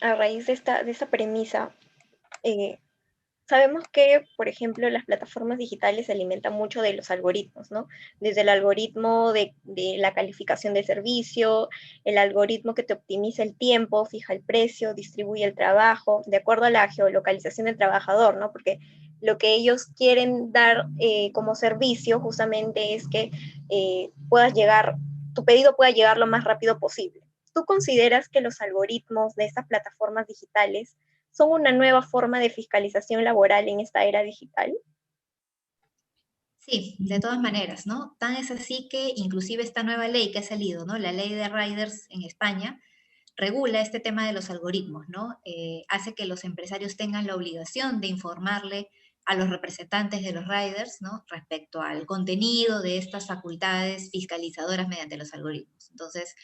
A raíz de esta premisa, eh, sabemos que, por ejemplo, las plataformas digitales se alimentan mucho de los algoritmos, ¿no? Desde el algoritmo de la calificación del servicio, el algoritmo que te optimiza el tiempo, fija el precio, distribuye el trabajo, de acuerdo a la geolocalización del trabajador, ¿no? Porque lo que ellos quieren dar como servicio justamente es que puedas llegar, tu pedido pueda llegar lo más rápido posible. ¿Tú consideras que los algoritmos de estas plataformas digitales son una nueva forma de fiscalización laboral en esta era digital? Sí, de todas maneras, ¿no? Tan es así que inclusive esta nueva ley que ha salido, ¿no? La ley de riders en España regula este tema de los algoritmos, ¿no? Hace que los empresarios tengan la obligación de informarle a los representantes de los riders, ¿no? Respecto al contenido de estas facultades fiscalizadoras mediante los algoritmos. Entonces,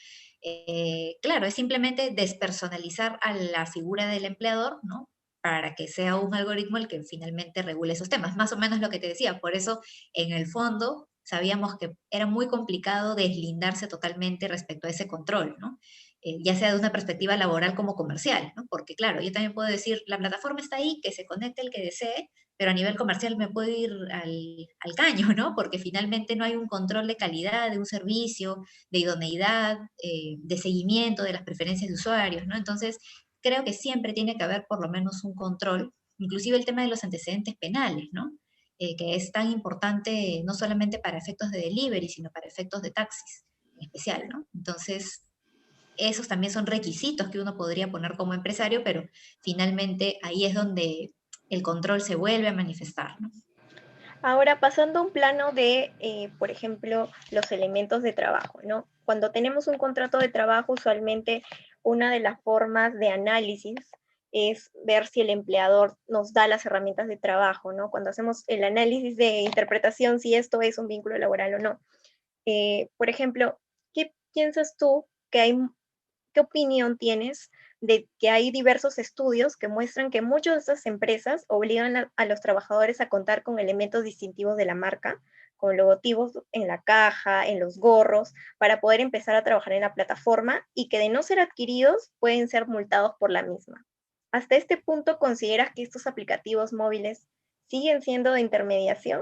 claro, es simplemente despersonalizar a la figura del empleador, ¿no? Para que sea un algoritmo el que finalmente regule esos temas. Más o menos lo que te decía, por eso en el fondo sabíamos que era muy complicado deslindarse totalmente respecto a ese control, ¿no? Ya sea de una perspectiva laboral como comercial, ¿no? Porque claro, yo también puedo decir, la plataforma está ahí, que se conecte el que desee, pero a nivel comercial me puedo ir al caño, ¿no? Porque finalmente no hay un control de calidad de un servicio, de idoneidad, de seguimiento de las preferencias de usuarios, ¿no? Entonces, creo que siempre tiene que haber por lo menos un control, inclusive el tema de los antecedentes penales, ¿no? Que es tan importante no solamente para efectos de delivery, sino para efectos de taxis en especial, ¿no? Entonces, esos también son requisitos que uno podría poner como empresario, pero finalmente ahí es donde el control se vuelve a manifestar, ¿no? Ahora, pasando a un plano de, por ejemplo, los elementos de trabajo, ¿no? Cuando tenemos un contrato de trabajo, usualmente una de las formas de análisis es ver si el empleador nos da las herramientas de trabajo, ¿no? Cuando hacemos el análisis de interpretación, si esto es un vínculo laboral o no. Por ejemplo, ¿qué piensas tú que hay, qué opinión tienes de que hay diversos estudios que muestran que muchas de estas empresas obligan a los trabajadores a contar con elementos distintivos de la marca, con logotipos en la caja, en los gorros, para poder empezar a trabajar en la plataforma y que de no ser adquiridos pueden ser multados por la misma? ¿Hasta este punto consideras que estos aplicativos móviles siguen siendo de intermediación?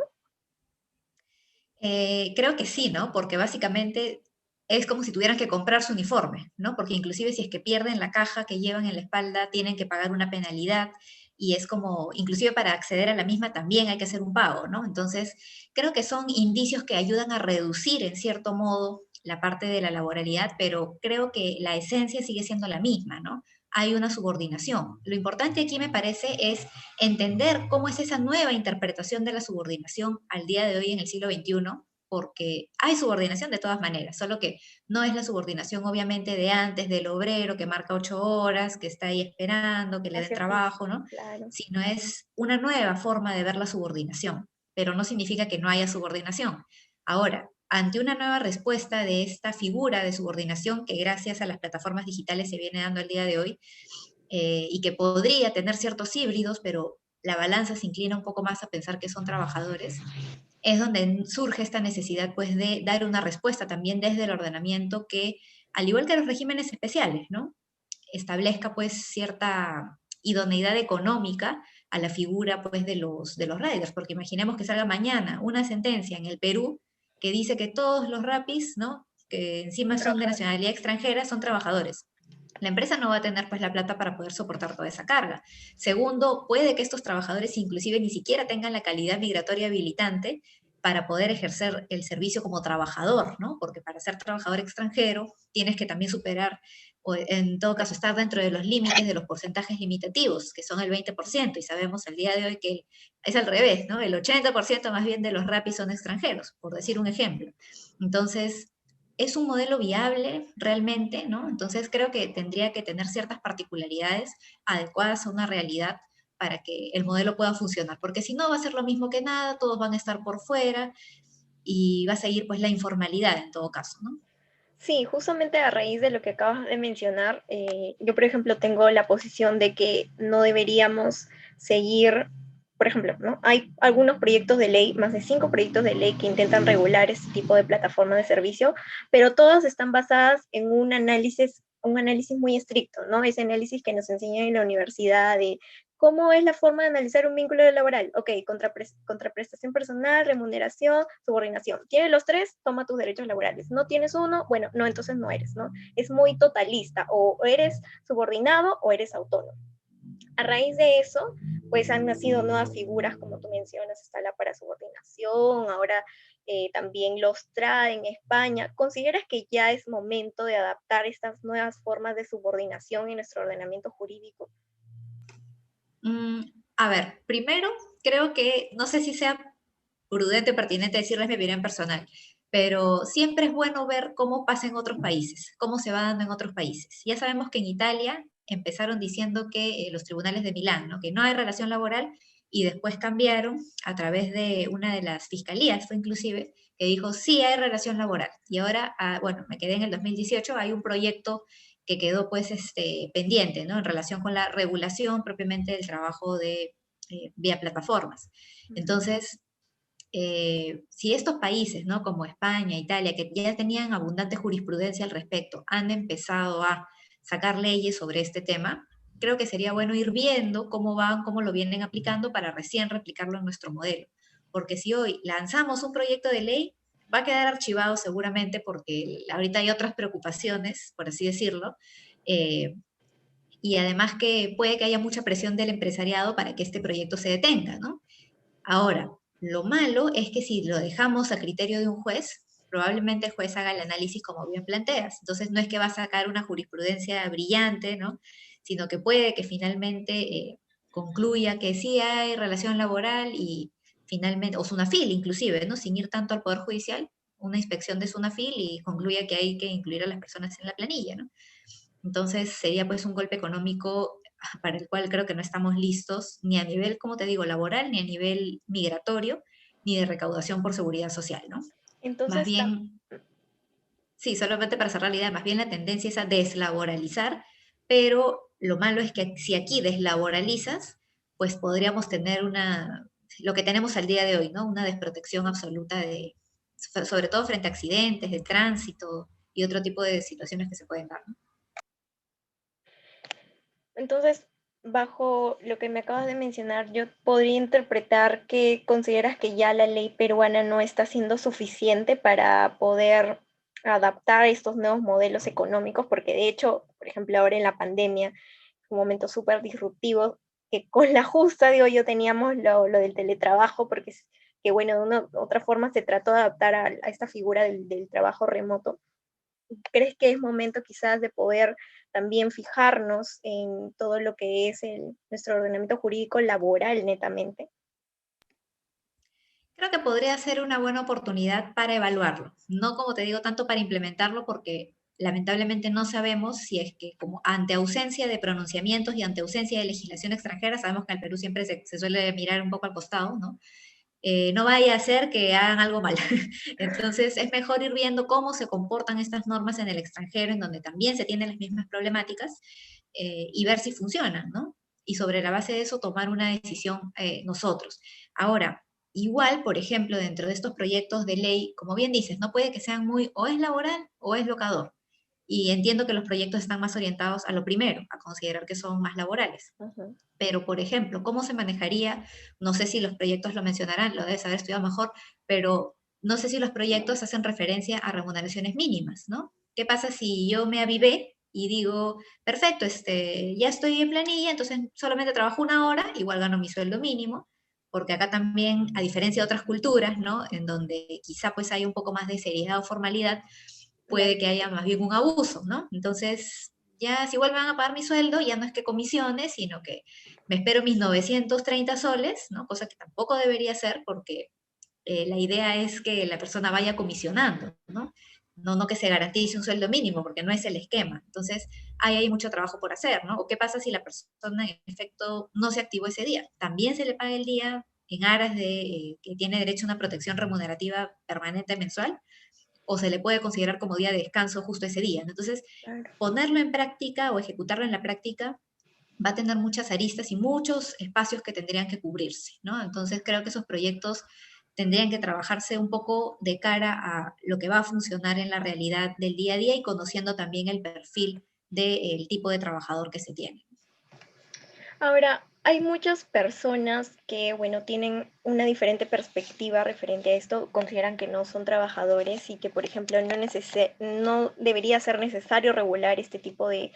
Creo que sí, ¿no? Porque básicamente es como si tuvieran que comprar su uniforme, ¿no? Porque inclusive si es que pierden la caja que llevan en la espalda, tienen que pagar una penalidad y es como, inclusive para acceder a la misma también hay que hacer un pago, ¿no? Entonces, creo que son indicios que ayudan a reducir en cierto modo la parte de la laboralidad, pero creo que la esencia sigue siendo la misma, ¿no? Hay una subordinación. Lo importante aquí me parece es entender cómo es esa nueva interpretación de la subordinación al día de hoy en el siglo XXI, porque hay subordinación de todas maneras, solo que no es la subordinación obviamente de antes, del obrero que marca 8 horas, que está ahí esperando, que le den Hacia fin, trabajo, ¿no? claro. Sino es una nueva forma de ver la subordinación, pero no significa que no haya subordinación. Ahora, ante una nueva respuesta de esta figura de subordinación que gracias a las plataformas digitales se viene dando al día de hoy, y que podría tener ciertos híbridos, pero la balanza se inclina un poco más a pensar que son trabajadores, es donde surge esta necesidad pues de dar una respuesta también desde el ordenamiento que, al igual que los regímenes especiales, ¿no? Establezca pues cierta idoneidad económica a la figura pues de los riders, porque imaginemos que salga mañana una sentencia en el Perú que dice que todos los rapis, ¿no? Que encima son de Trabajar. nacionalidad extranjera, son trabajadores. La empresa no va a tener pues la plata para poder soportar toda esa carga. Segundo, puede que estos trabajadores inclusive ni siquiera tengan la calidad migratoria habilitante para poder ejercer el servicio como trabajador, ¿no? Porque para ser trabajador extranjero tienes que también superar, o en todo caso, estar dentro de los límites de los porcentajes limitativos, que son el 20%, y sabemos al día de hoy que es al revés, ¿no? El 80% más bien de los rapis son extranjeros, por decir un ejemplo. Entonces, es un modelo viable realmente, ¿no? Entonces creo que tendría que tener ciertas particularidades adecuadas a una realidad para que el modelo pueda funcionar, porque si no va a ser lo mismo que nada, todos van a estar por fuera y va a seguir pues la informalidad en todo caso, ¿no? Sí, justamente a raíz de lo que acabas de mencionar, yo por ejemplo tengo la posición de que no deberíamos seguir, por ejemplo, ¿no? Hay algunos proyectos de ley, más de 5 proyectos de ley que intentan regular este tipo de plataformas de servicio, pero todas están basadas en un análisis un análisis muy estricto, ¿no? Ese análisis que nos enseñan en la universidad de cómo es la forma de analizar un vínculo laboral. Ok, contraprestación personal, remuneración, subordinación. ¿Tienes los tres? Toma tus derechos laborales. ¿No tienes uno? Bueno, no, entonces no eres, ¿no? Es muy totalista, o eres subordinado o eres autónomo. A raíz de eso, pues han nacido nuevas figuras, como tú mencionas, está la parasubordinación, ahora también los TRAD en España. ¿Consideras que ya es momento de adaptar estas nuevas formas de subordinación en nuestro ordenamiento jurídico? Mm, a ver, primero, creo que, no sé si sea prudente o pertinente decirles mi opinión personal, pero siempre es bueno ver cómo pasa en otros países, cómo se va dando en otros países. Ya sabemos que en Italia empezaron diciendo que los tribunales de Milán, ¿no? Que no hay relación laboral, y después cambiaron a través de una de las fiscalías, fue inclusive, que dijo sí hay relación laboral. Y ahora, bueno, me quedé en el 2018, hay un proyecto que quedó pues pendiente, ¿no? En relación con la regulación propiamente del trabajo de vía plataformas. Entonces, si estos países, ¿no? Como España, Italia, que ya tenían abundante jurisprudencia al respecto, han empezado a sacar leyes sobre este tema, creo que sería bueno ir viendo cómo van, cómo lo vienen aplicando para recién replicarlo en nuestro modelo. Porque si hoy lanzamos un proyecto de ley, va a quedar archivado seguramente porque ahorita hay otras preocupaciones, por así decirlo, eh, y además que puede que haya mucha presión del empresariado para que este proyecto se detenga, ¿no? Ahora, lo malo es que si lo dejamos a criterio de un juez, probablemente el juez haga el análisis como bien planteas. Entonces, no es que va a sacar una jurisprudencia brillante, ¿no? Sino que puede que finalmente concluya que sí hay relación laboral y finalmente, o SUNAFIL inclusive, ¿no? Sin ir tanto al Poder Judicial, una inspección de SUNAFIL y concluya que hay que incluir a las personas en la planilla, ¿no? Entonces sería pues un golpe económico para el cual creo que no estamos listos, ni a nivel, como te digo, laboral, ni a nivel migratorio, ni de recaudación por seguridad social, ¿no? Más Entonces, bien, sí, solamente para cerrar la idea, más bien la tendencia es a deslaboralizar, pero lo malo es que si aquí deslaboralizas, pues podríamos tener lo que tenemos al día de hoy, ¿no? Una desprotección absoluta sobre todo frente a accidentes, de tránsito y otro tipo de situaciones que se pueden dar, ¿no? entonces, bajo lo que me acabas de mencionar, yo podría interpretar que consideras que ya la ley peruana no está siendo suficiente para poder adaptar estos nuevos modelos económicos, porque de hecho, por ejemplo, ahora en la pandemia, un momento súper disruptivo, que con la justa, digo yo, teníamos lo del teletrabajo, porque que bueno, de una otra forma se trató de adaptar a esta figura del trabajo remoto. ¿Crees que es momento quizás de poder también fijarnos en todo lo que es nuestro ordenamiento jurídico laboral netamente? Creo que podría ser una buena oportunidad para evaluarlo, no como te digo tanto para implementarlo porque lamentablemente no sabemos si es que como ante ausencia de pronunciamientos y ante ausencia de legislación extranjera, sabemos que al Perú siempre se suele mirar un poco al costado, ¿no? No vaya a ser que hagan algo mal. Entonces es mejor ir viendo cómo se comportan estas normas en el extranjero, en donde también se tienen las mismas problemáticas, y ver si funcionan, ¿no? Y sobre la base de eso tomar una decisión nosotros. Ahora, igual, por ejemplo, dentro de estos proyectos de ley, como bien dices, no puede que sean muy o es laboral o es locador. Y entiendo que los proyectos están más orientados a lo primero, a considerar que son más laborales. Ujú. Pero, por ejemplo, ¿cómo se manejaría? No sé si los proyectos lo mencionarán, lo debes haber estudiado mejor, pero no sé si los proyectos hacen referencia a remuneraciones mínimas, ¿no? ¿Qué pasa si yo me avivé y digo, perfecto, ya estoy en planilla, entonces solamente trabajo una hora, igual gano mi sueldo mínimo, porque acá también, a diferencia de otras culturas, ¿no? En donde quizá pues hay un poco más de seriedad o formalidad, puede Claro. que haya más bien un abuso, ¿no? Entonces, ya si igual me van a pagar mi sueldo, ya no es que comisiones, sino que me espero mis 930 soles, ¿no? Cosa que tampoco debería ser porque la idea es que la persona vaya comisionando, ¿no? No que se garantice un sueldo mínimo, porque no es el esquema. Entonces, ahí hay mucho trabajo por hacer, ¿no? ¿O qué pasa si la persona en efecto no se activó ese día? También se le paga el día en aras de que tiene derecho a una protección remunerativa permanente mensual, o se le puede considerar como día de descanso justo ese día, ¿no? Entonces, Claro. ponerlo en práctica o ejecutarlo en la práctica va a tener muchas aristas y muchos espacios que tendrían que cubrirse, ¿no? Entonces creo que esos proyectos tendrían que trabajarse un poco de cara a lo que va a funcionar en la realidad del día a día y conociendo también el perfil del tipo de trabajador que se tiene. Ahora, hay muchas personas que, bueno, tienen una diferente perspectiva referente a esto, consideran que no son trabajadores y que, por ejemplo, no debería ser necesario regular este tipo de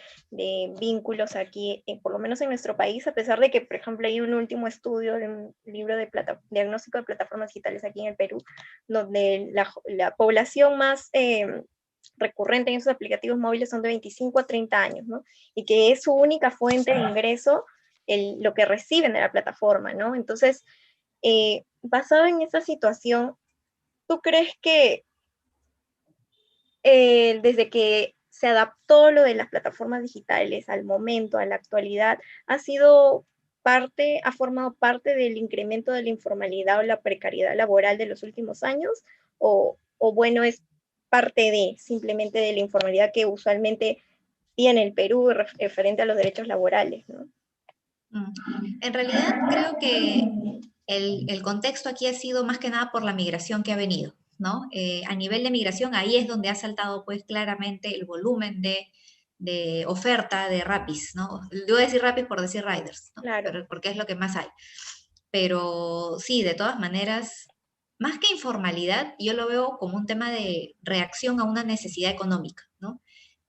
vínculos aquí, por lo menos en nuestro país, a pesar de que, por ejemplo, hay un último estudio de un libro de diagnóstico de plataformas digitales aquí en el Perú, donde la población más recurrente en esos aplicativos móviles son de 25 a 30 años, ¿no? Y que es su única fuente de ingreso lo que reciben de la plataforma, ¿no? Entonces, basado en esa situación, ¿tú crees que desde que se adaptó lo de las plataformas digitales al momento, a la actualidad, ha formado parte del incremento de la informalidad o la precariedad laboral de los últimos años? O bueno, es parte simplemente de la informalidad que usualmente tiene el Perú referente a los derechos laborales, ¿no? En realidad creo que el contexto aquí ha sido más que nada por la migración que ha venido, ¿no? A nivel de migración, ahí es donde ha saltado pues claramente el volumen de oferta de Rapis, ¿no? Yo voy a decir Rapis por decir Riders, ¿no? Claro. Pero, porque es lo que más hay. Pero sí, de todas maneras, más que informalidad, yo lo veo como un tema de reacción a una necesidad económica, ¿no?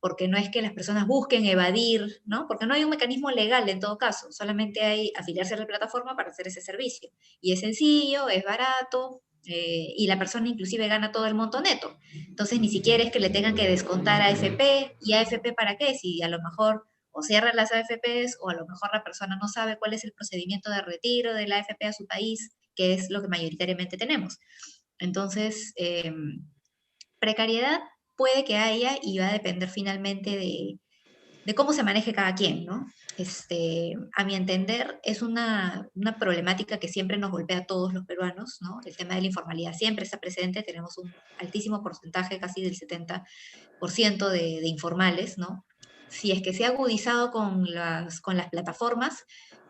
Porque no es que las personas busquen evadir, ¿no? Porque no hay un mecanismo legal en todo caso, solamente hay afiliarse a la plataforma para hacer ese servicio. Y es sencillo, es barato, y la persona inclusive gana todo el monto neto. Entonces ni siquiera es que le tengan que descontar a AFP, y AFP para qué, si a lo mejor o cierran las AFPs o a lo mejor la persona no sabe cuál es el procedimiento de retiro de la AFP a su país, que es lo que mayoritariamente tenemos. Entonces, precariedad puede que haya y va a depender finalmente de cómo se maneje cada quien, ¿no? A mi entender, es una problemática que siempre nos golpea a todos los peruanos, ¿no? El tema de la informalidad siempre está presente, tenemos un altísimo porcentaje, casi del 70% de informales, ¿no? Si es que se ha agudizado con las plataformas,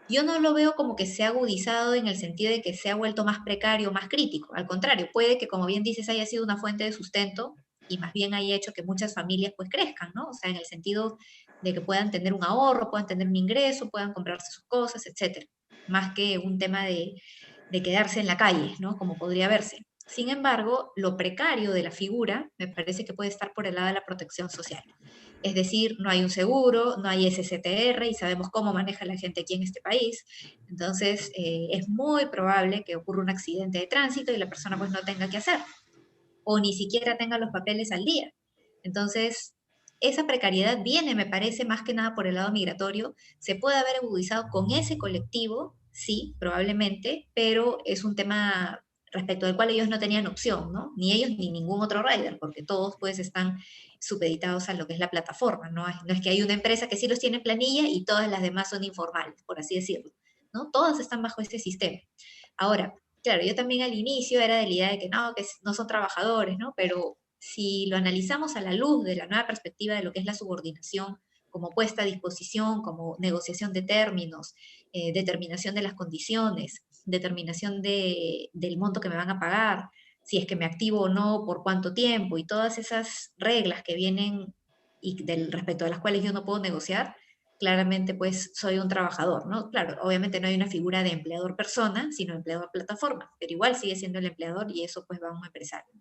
yo no lo veo como que se ha agudizado en el sentido de que se ha vuelto más precario, más crítico. Al contrario, puede que, como bien dices, haya sido una fuente de sustento y más bien haya hecho que muchas familias pues crezcan, ¿no? O sea, en el sentido de que puedan tener un ahorro, puedan tener un ingreso, puedan comprarse sus cosas, etcétera. Más que un tema de quedarse en la calle, ¿no? Como podría verse. Sin embargo, lo precario de la figura me parece que puede estar por el lado de la protección social. Es decir, no hay un seguro, no hay SCTR y sabemos cómo maneja la gente aquí en este país. Entonces, es muy probable que ocurra un accidente de tránsito y la persona pues no tenga que hacer o ni siquiera tenga los papeles al día. Entonces, esa precariedad viene, me parece, más que nada por el lado migratorio. Se puede haber agudizado con ese colectivo, sí, probablemente, pero es un tema respecto al cual ellos no tenían opción, ¿no? Ni ellos ni ningún otro rider, porque todos pues están supeditados a lo que es la plataforma, ¿no? No es que hay una empresa que sí los tiene en planilla y todas las demás son informales, por así decirlo, ¿no? Todas están bajo este sistema. Ahora, claro, yo también al inicio era de la idea de que no son trabajadores, ¿no? Pero si lo analizamos a la luz de la nueva perspectiva de lo que es la subordinación como puesta a disposición, como negociación de términos, determinación de las condiciones, determinación del monto que me van a pagar, si es que me activo o no, por cuánto tiempo, y todas esas reglas que vienen y respecto a las cuales yo no puedo negociar, claramente pues soy un trabajador, ¿no? Claro, obviamente no hay una figura de empleador persona, sino empleador plataforma, pero igual sigue siendo el empleador y eso pues va a un empresario.